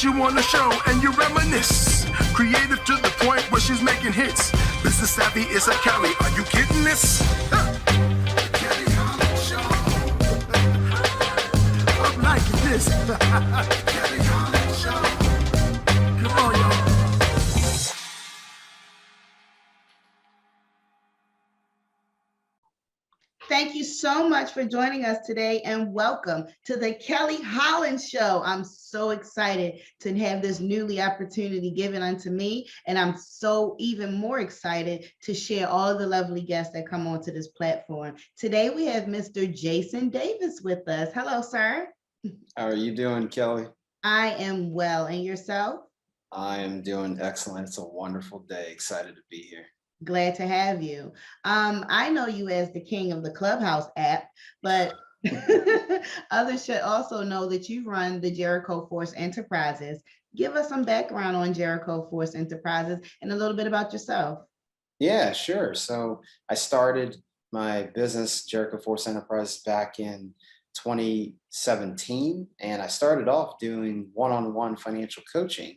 what you want to show and you reminisce. Creative to the point where she's making hits. Business savvy is a Kelly. Are you getting this? Kelly Holland Show. I'm liking this. Kelly Holland Show. Come on, y'all. Thank you so much for joining us today and welcome to the Kelly Holland Show. I'm so excited to have this newly opportunity given unto me, and I'm so even more excited to share all of the lovely guests that come onto this platform. Today we have Mr. Jason Davis with us. Hello, sir. How are you doing, Kelly? I am well, and yourself? I am doing excellent. It's a wonderful day. Excited to be here. Glad to have you. I know you as the king of the Clubhouse app, but others should also know that you run the Jericho Force Enterprises. Give us some background on Jericho Force Enterprises and a little bit about yourself. Yeah, sure. So I started my business, Jericho Force Enterprises, back in 2017, and I started off doing one-on-one financial coaching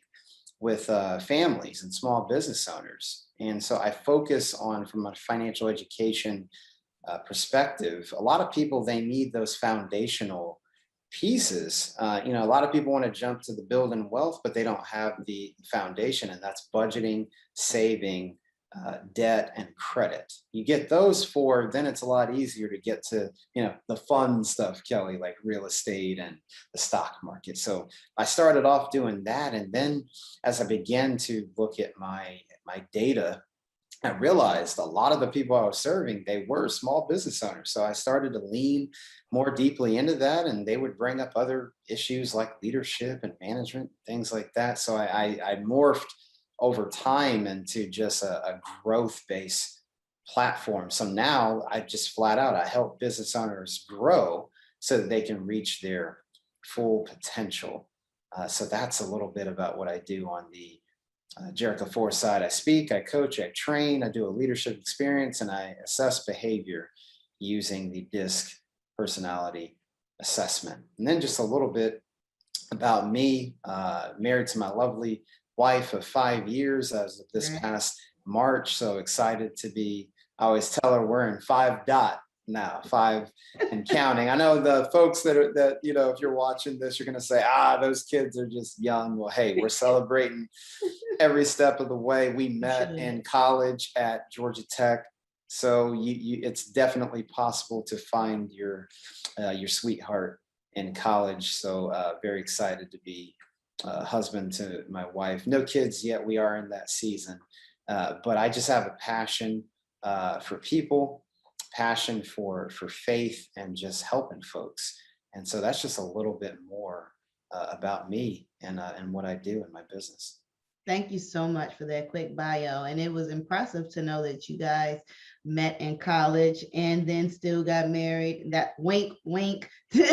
with families and small business owners. And so I focus on, from a financial education perspective, a lot of people, they need those foundational pieces. A lot of people want to jump to the building wealth, but they don't have the foundation, and that's budgeting, saving, debt, and credit. You get those four, then it's a lot easier to get to, the fun stuff, Kelly, like real estate and the stock market. So I started off doing that. And then as I began to look at my data, I realized a lot of the people I was serving, they were small business owners. So I started to lean more deeply into that, and they would bring up other issues like leadership and management, things like that. So I morphed over time into just a growth-based platform. So now I just flat out, I help business owners grow so that they can reach their full potential. So that's a little bit about what I do on the Jericho Force side. I speak, I coach, I train, I do a leadership experience, and I assess behavior using the DISC personality assessment. And then just a little bit about me, married to my lovely wife of 5 years as of this past March. So excited to be, I always tell her we're in 5 dot now, 5 and counting. I know the folks that if you're watching this, you're going to say, those kids are just young. Well, hey, we're celebrating every step of the way. We met in college at Georgia Tech. So it's definitely possible to find your sweetheart in college. So very excited to be husband to my wife. No kids yet. We are in that season. But I just have a passion for people, passion for faith, and just helping folks. And so that's just a little bit more about me and what I do in my business. Thank you so much for that quick bio. And it was impressive to know that you guys met in college and then still got married. That wink, wink. There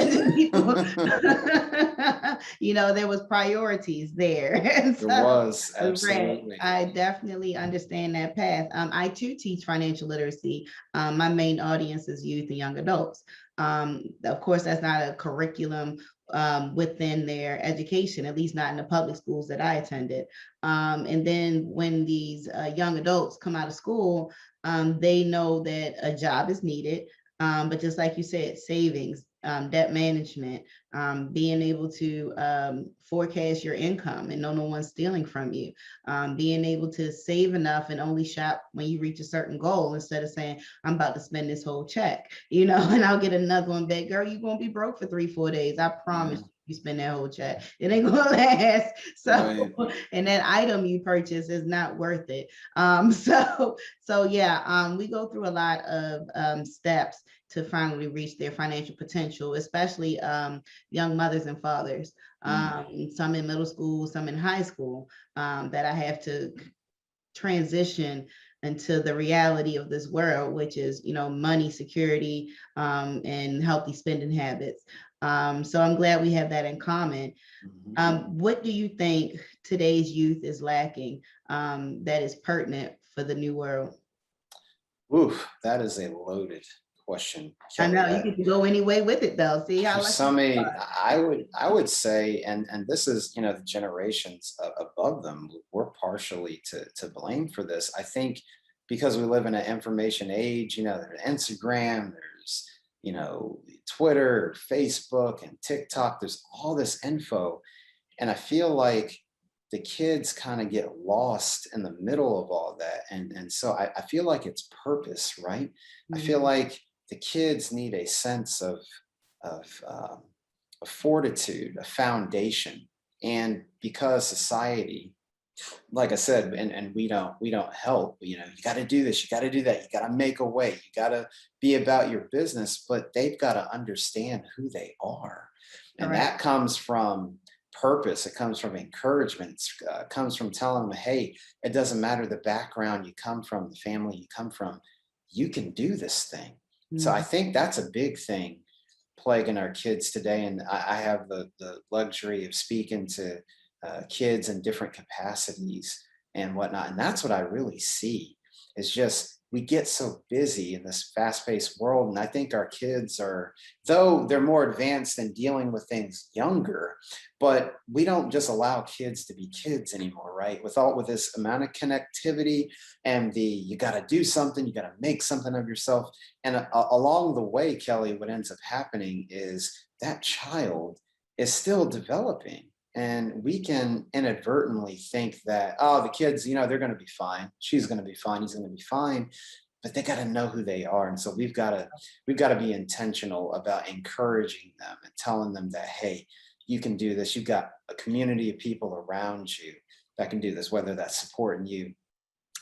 was priorities there. So, there was, absolutely. I definitely understand that path. I too teach financial literacy. My main audience is youth and young adults. Of course, that's not a curriculum within their education, at least not in the public schools that I attended. And then when these young adults come out of school, they know that a job is needed. But just like you said, savings, debt management, being able to forecast your income and know no one's stealing from you, being able to save enough and only shop when you reach a certain goal instead of saying, I'm about to spend this whole check, and I'll get another one back. Girl, you're going to be broke for 3-4 days. I promise you spend that whole check. It ain't going to last. So, and that item you purchase is not worth it. We go through a lot of steps to finally reach their financial potential, especially young mothers and fathers, some in middle school, some in high school, that I have to transition into the reality of this world, which is, money, security, and healthy spending habits. So I'm glad we have that in common. What do you think today's youth is lacking that is pertinent for the new world? Oof, that is a loaded question, I Kelly. know you can go any way with it though. See how For lucky some, you are. I would say, and this is, the generations above them, we're partially to blame for this. I think because we live in an information age, there's Instagram, there's, Twitter, Facebook, and TikTok. There's all this info, and I feel like the kids kind of get lost in the middle of all that, and so I feel like it's purpose, right? I feel Mhm. like the kids need a sense of a fortitude, a foundation. And because society, like I said, and we don't help, you got to do this, you got to do that, you got to make a way, you got to be about your business, but they've got to understand who they are. And Correct. that comes from purpose, it comes from encouragement, it comes from telling them, hey, it doesn't matter the background you come from, the family you come from, you can do this thing. So I Mhm. think that's a big thing plaguing our kids today. And I have the luxury of speaking to kids in different capacities and whatnot. And that's what I really see is just we get so busy in this fast paced world. And I think our kids are, though they're more advanced in dealing with things younger, but we don't just allow kids to be kids anymore, right? With this amount of connectivity and you got to do something, you got to make something of yourself. And along the way, Kelly, what ends up happening is that child is still developing. And we can inadvertently think that, oh, the kids, they're going to be fine. She's going to be fine. He's going to be fine. But they got to know who they are. And so we've got to be intentional about encouraging them and telling them that, hey, you can do this. You've got a community of people around you that can do this, whether that's supporting you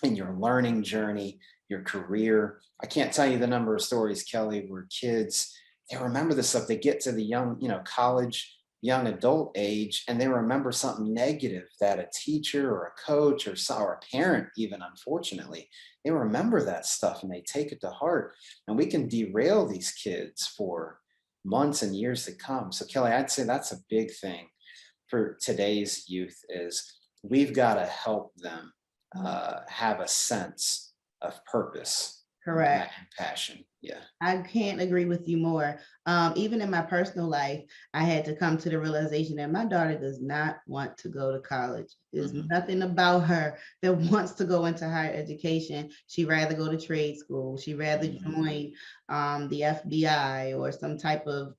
in your learning journey, your career. I can't tell you the number of stories, Kelly, where kids, they remember this stuff. They get to the young, college, young adult age, and they remember something negative that a teacher or a coach or a parent, even unfortunately, they remember that stuff and they take it to heart. And we can derail these kids for months and years to come. So, Kelly, I'd say that's a big thing for today's youth is we've got to help them have a sense of purpose and, Correct. and passion. Yeah. I can't agree with you more. Even in my personal life, I had to come to the realization that my daughter does not want to go to college. There's Mhm. nothing about her that wants to go into higher education. She'd rather go to trade school. She'd rather Mhm. join the FBI or some type of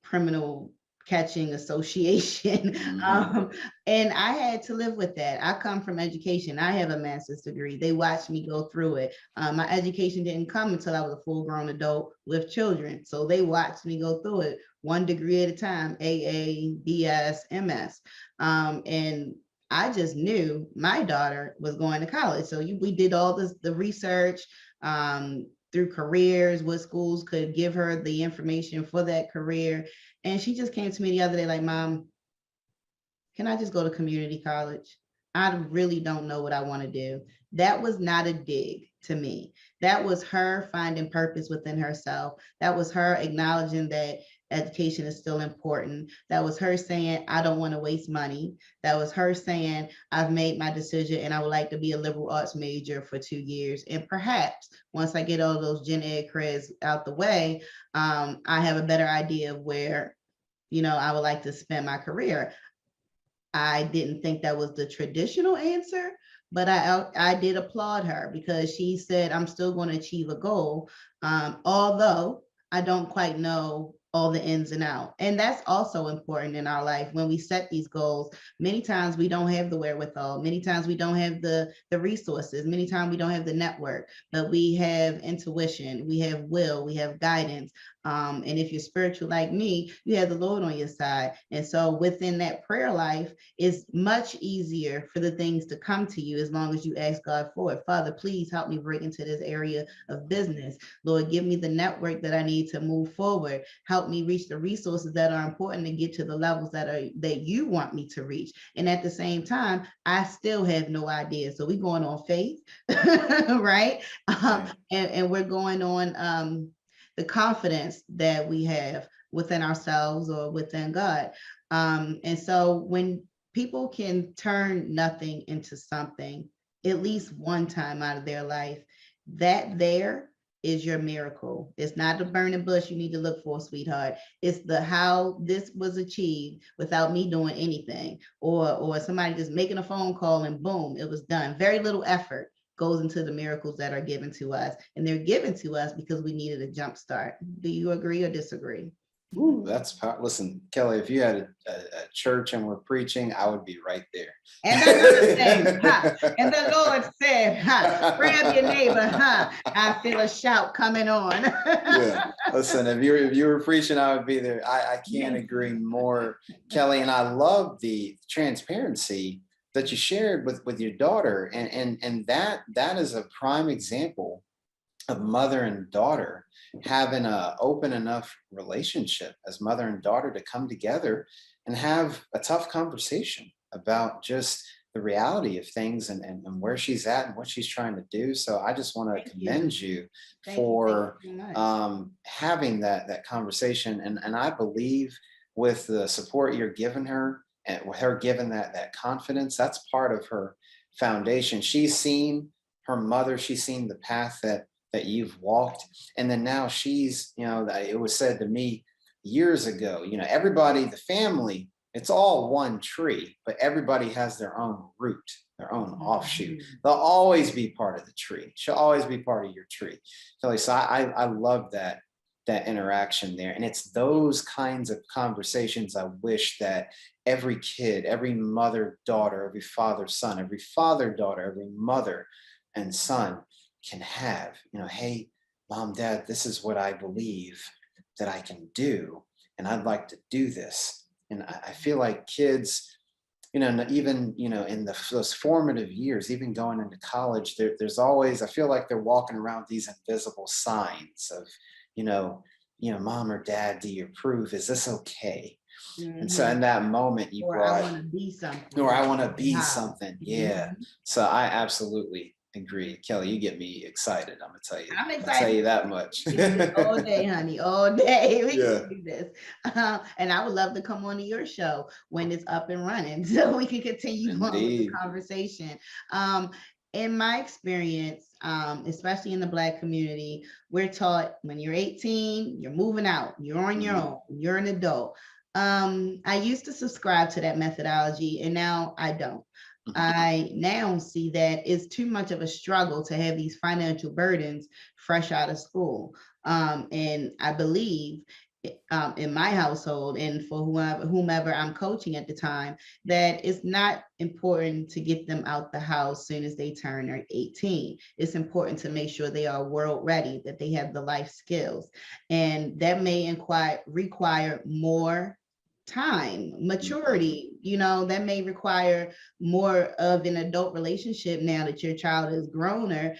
criminal catching association. Mhm. um, and I had to live with that. I come from education. I have a master's degree. They watched me go through it. My education didn't come until I was a full-grown adult with children. So they watched me go through it one degree at a time, AA, BS, MS. And I just knew my daughter was going to college. So we did all the research through careers, what schools could give her the information for that career. And she just came to me the other day like, Mom, can I just go to community college? I really don't know what I want to do. That was not a dig to me. That was her finding purpose within herself. That was her acknowledging that education is still important. That was her saying, I don't want to waste money. That was her saying, I've made my decision and I would like to be a liberal arts major for 2 years. And perhaps once I get all those gen ed creds out the way, I have a better idea of where I would like to spend my career. I didn't think that was the traditional answer, but I did applaud her because she said, I'm still going to achieve a goal, although I don't quite know all the ins and outs. And that's also important in our life when we set these goals. Many times we don't have the wherewithal. Many times we don't have the resources. Many times we don't have the network, but we have intuition, we have will, we have guidance. And if you're spiritual like me, you have the Lord on your side. And so within that prayer life, it's much easier for the things to come to you as long as you ask God for it. Father, please help me break into this area of business. Lord, give me the network that I need to move forward. Help me reach the resources that are important to get to the levels that you want me to reach. And at the same time, I still have no idea. So we're going on faith, right? Right. And we're going on the confidence that we have within ourselves or within God. And so when people can turn nothing into something at least one time out of their life, that there is your miracle. It's not the burning bush you need to look for, sweetheart. It's the how this was achieved without me doing anything, or somebody just making a phone call and boom, it was done. Very little effort goes into the miracles that are given to us, and they're given to us because we needed a jump start. Do you agree or disagree? Ooh, that's listen, Kelly, if you had a church and we're preaching, I would be right there. And the Lord said, ha. And the Lord said, ha. Grab your neighbor, ha. I feel a shout coming on. Yeah. Listen, if you were preaching, I would be there. I can't agree more, Kelly. And I love the transparency that you shared with your daughter. And that is a prime example of mother and daughter having a open enough relationship as mother and daughter to come together and have a tough conversation about just the reality of things and where she's at and what she's trying to do. So I just want to commend you for having that conversation. And I believe with the support you're giving her and with her giving that confidence, that's part of her foundation. She's seen her mother, she's seen the path that you've walked. And then now she's, it was said to me years ago, everybody, the family, it's all one tree, but everybody has their own root, their own offshoot. They'll always be part of the tree. She'll always be part of your tree. Kelly, so I love that interaction there. And it's those kinds of conversations I wish that every kid, every mother, daughter, every father, son, every father, daughter, every mother and son can have. Hey, mom, dad, this is what I believe that I can do, and I'd like to do this. And I feel like kids, even in those formative years, even going into college, there's always, I feel like they're walking around these invisible signs of, mom or dad, do you approve? Is this okay? Mm-hmm. And so in that moment you brought, I want to be something, or I want to be something. Yeah. Mm-hmm. So I absolutely agree. Kelly, you get me excited. I'm gonna tell you. I'm excited. I'll tell you that much. All day, honey, all day. We can do this. And I would love to come on to your show when it's up and running, so we can continue on with the conversation. In my experience, especially in the Black community, we're taught when you're 18, you're moving out, you're on your own, you're an adult. I used to subscribe to that methodology, and now I don't. I now see that it's too much of a struggle to have these financial burdens fresh out of school. And I believe in my household and for whomever I'm coaching at the time, that it's not important to get them out the house soon as they turn 18. It's important to make sure they are world ready, that they have the life skills. And that may require more time, maturity, that may require more of an adult relationship now that your child is growner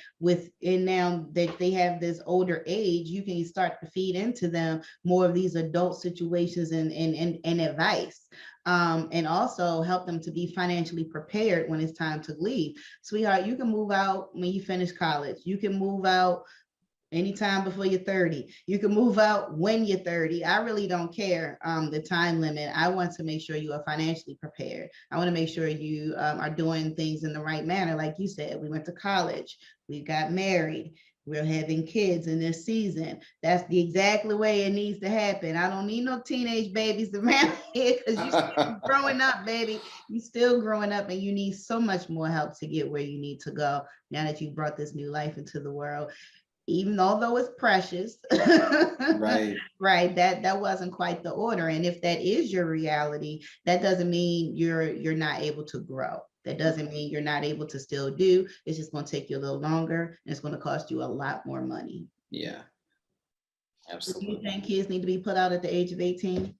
and now that they have this older age, you can start to feed into them more of these adult situations and advice. And also help them to be financially prepared when it's time to leave. Sweetheart, you can move out when you finish college. You can move out anytime before you're 30. You can move out when you're 30. I really don't care the time limit. I want to make sure you are financially prepared. I want to make sure you are doing things in the right manner. Like you said, we went to college, we got married, we're having kids in this season. That's the exactly way it needs to happen. I don't need no teenage babies around here because you're still growing up, baby. You're still growing up and you need so much more help to get where you need to go now that you brought this new life into the world. Even although it's precious, right, that wasn't quite the order. And if that is your reality, that doesn't mean you're not able to grow. That doesn't mean you're not able to still do. It's just going to take you a little longer, and it's going to cost you a lot more money. Yeah, absolutely. Do you think kids need to be put out at the age of 18?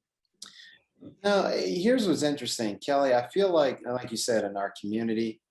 No, here's what's interesting, Kelly. I feel like you said, in our community,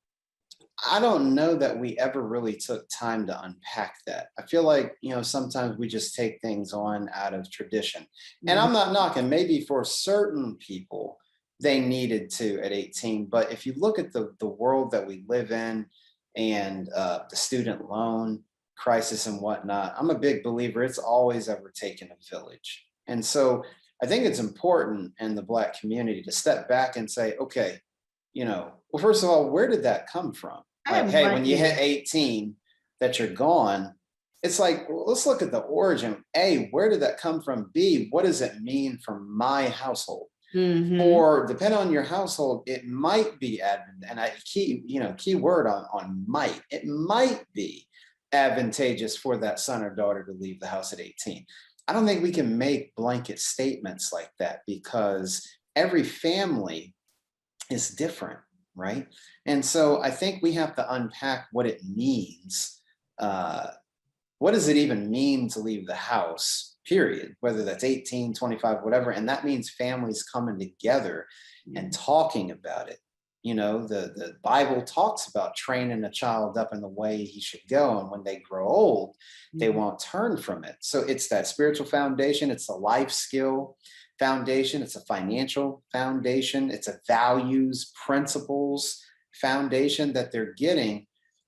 I don't know that we ever really took time to unpack that. I feel like, sometimes we just take things on out of tradition. And I'm not knocking, maybe for certain people, they needed to at 18. But if you look at the world that we live in and the student loan crisis and whatnot, I'm a big believer it's always ever taken a village. And so I think it's important in the Black community to step back and say, okay, well, first of all, where did that come from? Like, hey, when you hit 18, that you're gone, it's like, well, let's look at the origin. A, where did that come from? B, what does it mean for my household? Or depending on your household, it might be and key word on might. It might be advantageous for that son or daughter to leave the house at 18. I don't think we can make blanket statements like that, because every family is different, right? And so I think we have to unpack what it means. What does it even mean to leave the house, period, whether that's 18, 25, whatever. And that means families coming together and talking about it. The Bible talks about training a child up in the way he should go, and when they grow old, they won't turn from it. So it's that spiritual foundation, it's a life skill foundation, it's a financial foundation, it's a values, principles foundation that they're getting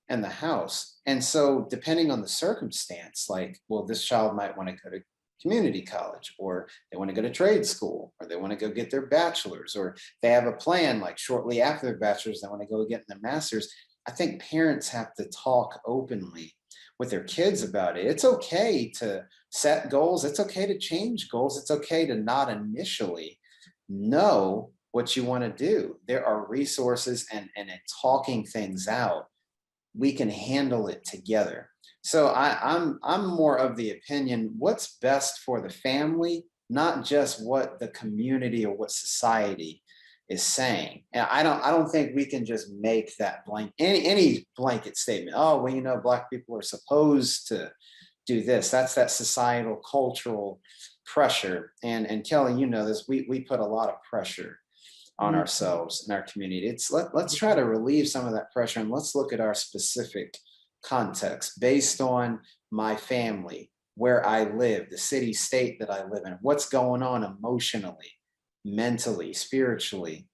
in the house. And so depending on the circumstance, like, well, this child might want to go to community college, or they want to go to trade school, or they want to go get their bachelor's, or they have a plan, like shortly after their bachelor's, they want to go get their master's. I think parents have to talk openly with their kids about it. It's okay to set goals. It's okay to change goals. It's okay to not initially know what you want to do. There are resources, and in talking things out, we can handle it together. So I'm more of the opinion, what's best for the family, not just what the community or what society is saying. And I don't think we can just make that any blanket statement. Oh, well, Black people are supposed to do this. That's that societal, cultural pressure. And Kelly, this, we put a lot of pressure on ourselves and our community. Let's try to relieve some of that pressure, and let's look at our specific context based on my family, where I live, the city, state that I live in, what's going on emotionally, mentally, spiritually,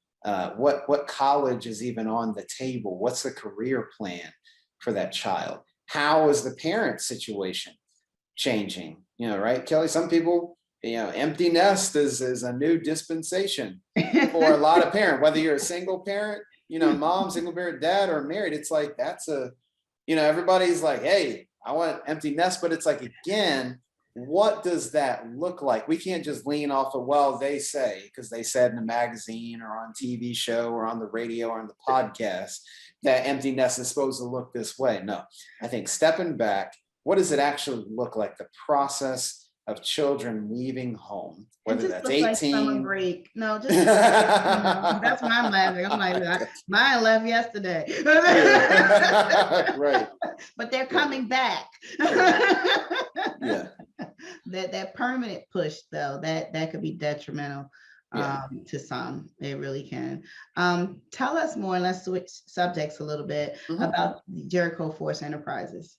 what college is even on the table, what's the career plan for that child, how is the parent situation changing, right, Kelly? Some people, empty nest is a new dispensation for a lot of parents, whether you're a single parent, mom, single parent, dad, or married. It's like, that's everybody's like, hey, I want empty nest, but it's like, again, what does that look like? We can't just lean off of, well, they say, because they said in a magazine or on TV show or on the radio or on the podcast that empty nest is supposed to look this way. No, I think stepping back, what does it actually look like? The process of children leaving home, whether that's 18. Like summer break. No, just that's why I'm laughing. I'm like, mine left yesterday. Right. But they're coming back. Yeah. That permanent push, though, that could be detrimental to some. It really can. Tell us more, and let's switch subjects a little bit about Jericho Force Enterprises.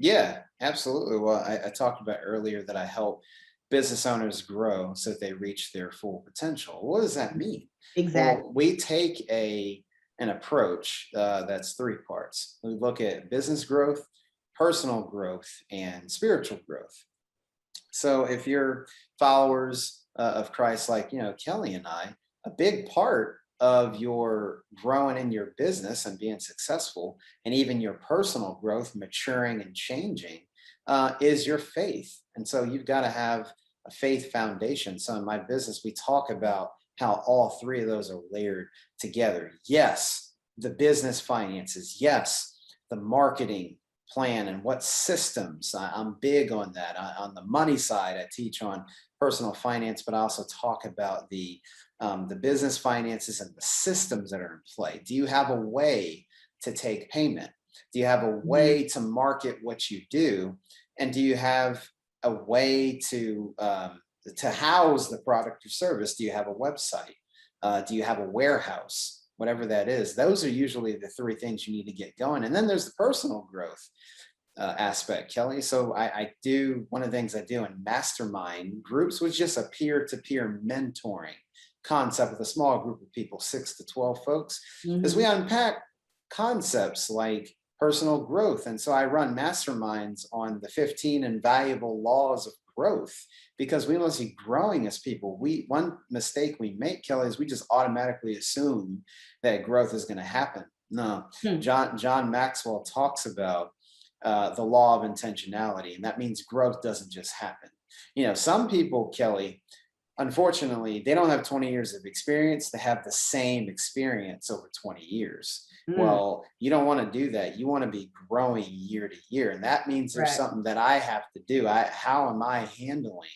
Yeah, absolutely. Well, I talked about earlier that I help business owners grow so that they reach their full potential. What does that mean? Exactly. Well, we take an approach that's three parts. We look at business growth, personal growth, and spiritual growth. So if you're followers of Christ, like, Kelly and I, a big part of your growing in your business and being successful, and even your personal growth, maturing and changing, is your faith. And so you've got to have a faith foundation. So in my business, we talk about how all three of those are layered together. Yes, the business finances. Yes, the marketing plan and what systems. I'm big on that. On the money side, I teach on personal finance, but I also talk about the business finances and the systems that are in play. Do you have a way to take payment? Do you have a way to market what you do? And do you have a way to house the product or service? Do you have a website? Do you have a warehouse? Whatever that is, those are usually the three things you need to get going. And then there's the personal growth aspect, Kelly. So I do, one of the things I do in mastermind groups was just a peer-to-peer mentoring concept with a small group of people, 6 to 12 folks, as we unpack concepts like personal growth. And so I run masterminds on the 15 invaluable laws of growth, because we must be growing as people. One mistake we make, Kelly, is we just automatically assume that growth is going to happen. No, John Maxwell talks about the law of intentionality. And that means growth doesn't just happen. Some people, Kelly, unfortunately, they don't have 20 years of experience. They have the same experience over 20 years. Well, you don't want to do that. You want to be growing year to year. And that means there's Right. something that I have to do. How am I handling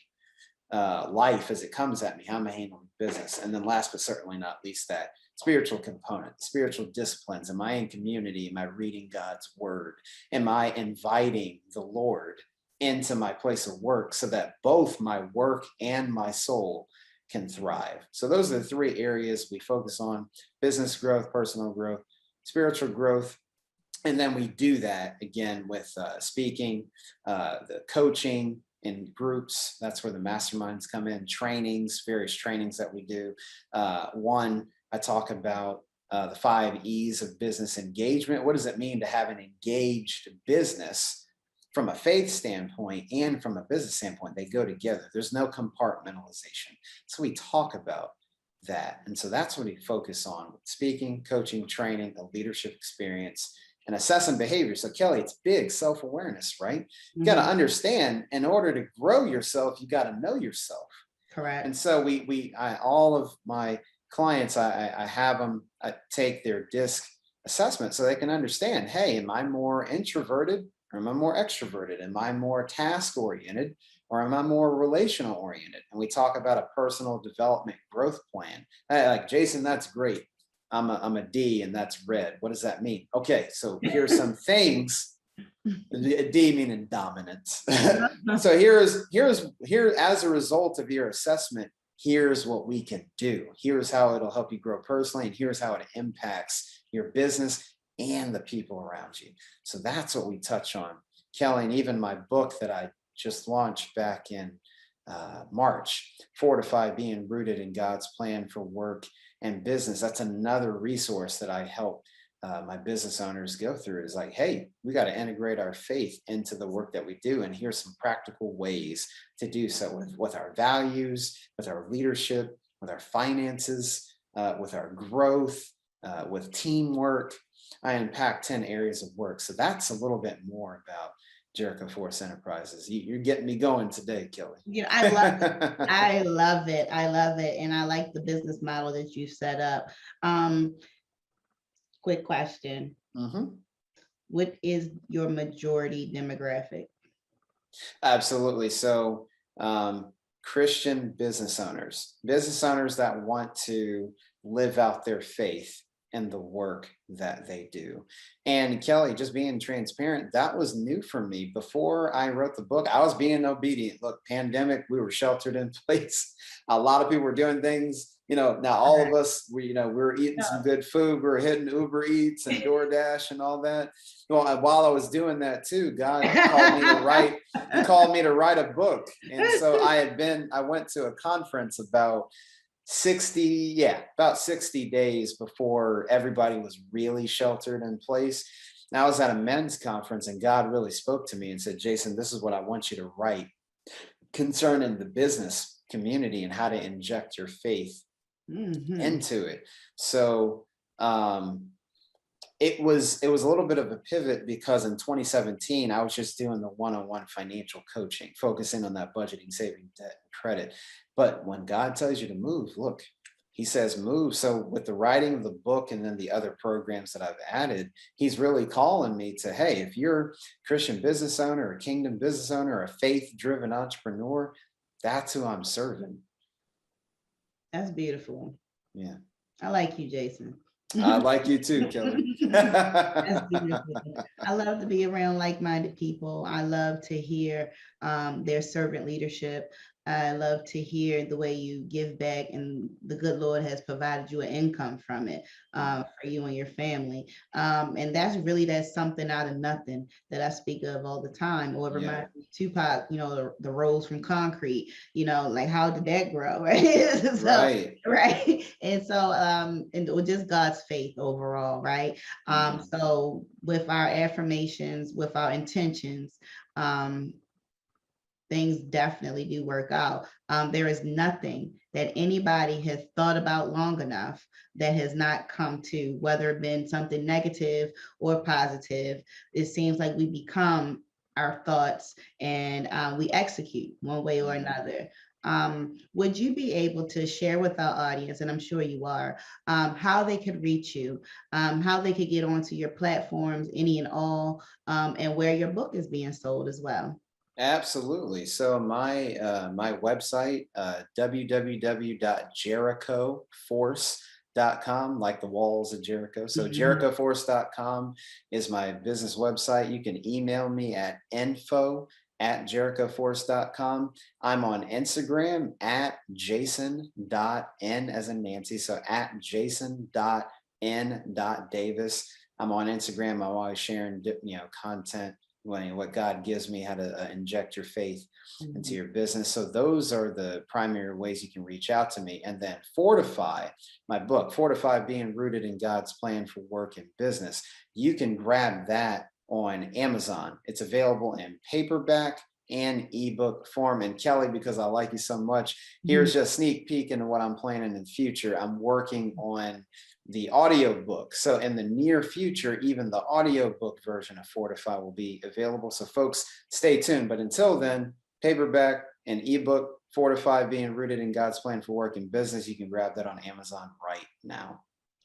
life as it comes at me? How am I handling business? And then last but certainly not least, that spiritual component, spiritual disciplines. Am I in community? Am I reading God's word? Am I inviting the Lord into my place of work so that both my work and my soul can thrive? So those are the three areas we focus on: business growth, personal growth, spiritual growth. And then we do that again with speaking, the coaching in groups. That's where the masterminds come in, trainings, various trainings that we do. One, I talk about the 5 E's of business engagement. What does it mean to have an engaged business from a faith standpoint and from a business standpoint? They go together. There's no compartmentalization. So we talk about that. And so that's what we focus on with speaking, coaching, training, a leadership experience, and assessing behavior. So Kelly, it's big self-awareness, right? You got to understand, in order to grow yourself, you got to know yourself. Correct. And so all of my clients, I have them take their DISC assessment so they can understand, hey, am I more introverted or am I more extroverted? Am I more task oriented or am I more relational oriented? And we talk about a personal development growth plan. Like, Jason, that's great. I'm a D and that's red. What does that mean? Okay, so here's some things. D meaning dominance. So here as a result of your assessment, here's what we can do. Here's how it'll help you grow personally, and here's how it impacts your business and the people around you. So that's what we touch on, Kelly. And even my book that I just launched back in March, Fortify Being Rooted in God's Plan for Work and Business. That's another resource that I help my business owners go through. Is like, hey, we got to integrate our faith into the work that we do. And here's some practical ways to do so with our values, with our leadership, with our finances, with our growth, with teamwork. I unpack 10 areas of work. So that's a little bit more about Jericho Force Enterprises. You're getting me going today, Kelly. I love it. I love it. I love it. And I like the business model that you set up. Quick question. What is your majority demographic? Absolutely. So Christian business owners that want to live out their faith in the work that they do. And Kelly, just being transparent, that was new for me. Before I wrote the book, I was being obedient. Look, pandemic, we were sheltered in place. A lot of people were doing things, now all of us, we were eating some good food. We were hitting Uber Eats and DoorDash and all that. Well, while I was doing that too, God called me to write a book. And so I went to a conference about 60 days before everybody was really sheltered in place. And I was at a men's conference and God really spoke to me and said, Jason, this is what I want you to write concerning the business community and how to inject your faith into it. So it was a little bit of a pivot, because in 2017, I was just doing the one-on-one financial coaching, focusing on that budgeting, saving, debt, and credit. But when God tells you to move, look, he says move. So with the writing of the book and then the other programs that I've added, he's really calling me to, hey, if you're a Christian business owner, a kingdom business owner, a faith-driven entrepreneur, that's who I'm serving. That's beautiful. Yeah. I like you, Jason. I like you too, Kelly. That's beautiful. I love to be around like-minded people. I love to hear their servant leadership. I love to hear the way you give back, and the good Lord has provided you an income from it for you and your family. And that's something out of nothing that I speak of all the time. Or reminds me of Tupac, the Rose from Concrete, like, how did that grow? Right. Right. And so, and just God's faith overall. Right. So with our affirmations, with our intentions, things definitely do work out. There is nothing that anybody has thought about long enough that has not come to, whether it been something negative or positive. It seems like we become our thoughts, and we execute one way or another. Would you be able to share with our audience, and I'm sure you are, how they could reach you, how they could get onto your platforms, any and all, and where your book is being sold as well? Absolutely. So my website, www.jerichoforce.com, like the walls of Jericho. So jerichoforce.com is my business website. You can email me at info@jerichoforce.com. I'm on Instagram at jason.n as in Nancy. So at jason.n.davis. I'm on Instagram. I'm always sharing, content, what God gives me, how to inject your faith into your business. So those are the primary ways you can reach out to me. And then Fortify, my book, Fortify, Being Rooted in God's Plan for Work and Business. You can grab that on Amazon. It's available in paperback and ebook form. And Kelly, because I like you so much, here's just a sneak peek into what I'm planning in the future. I'm working on the audiobook. So in the near future, even the audiobook version of Fortify will be available. So folks, stay tuned. But until then, paperback and ebook, Fortify, Being Rooted in God's Plan for Work and Business. You can grab that on Amazon right now.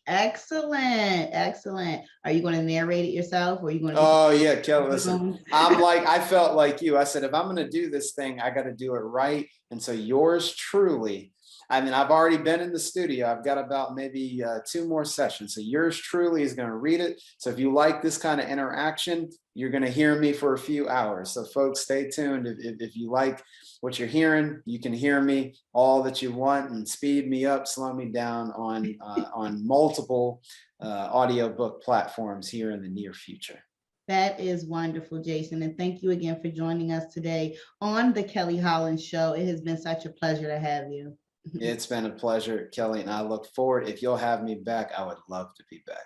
Excellent. Excellent. Are you going to narrate it yourself, or are you going to? Oh yeah, Kelly, listen, I felt like you. I said, if I'm going to do this thing, I got to do it right. And so yours truly, I mean, I've already been in the studio. I've got about maybe 2 more sessions. So yours truly is going to read it. So if you like this kind of interaction, you're going to hear me for a few hours. So folks, stay tuned. If you like what you're hearing, you can hear me all that you want, and speed me up, slow me down on multiple audiobook platforms here in the near future. That is wonderful, Jason. And thank you again for joining us today on the Kelly Holland Show. It has been such a pleasure to have you. It's been a pleasure, Kelly, and I look forward. If you'll have me back, I would love to be back.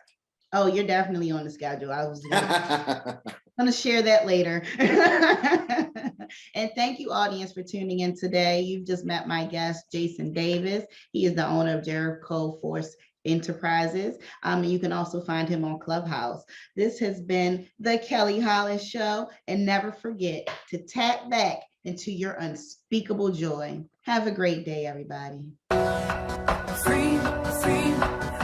Oh, you're definitely on the schedule. I was going to share that later. And thank you, audience, for tuning in today. You've just met my guest, Jason Davis. He is the owner of Jericho Force Enterprises. You can also find him on Clubhouse. This has been the Kelly Holland Show. And never forget to tap back into your unspeakable joy. Have a great day, everybody. Free, free.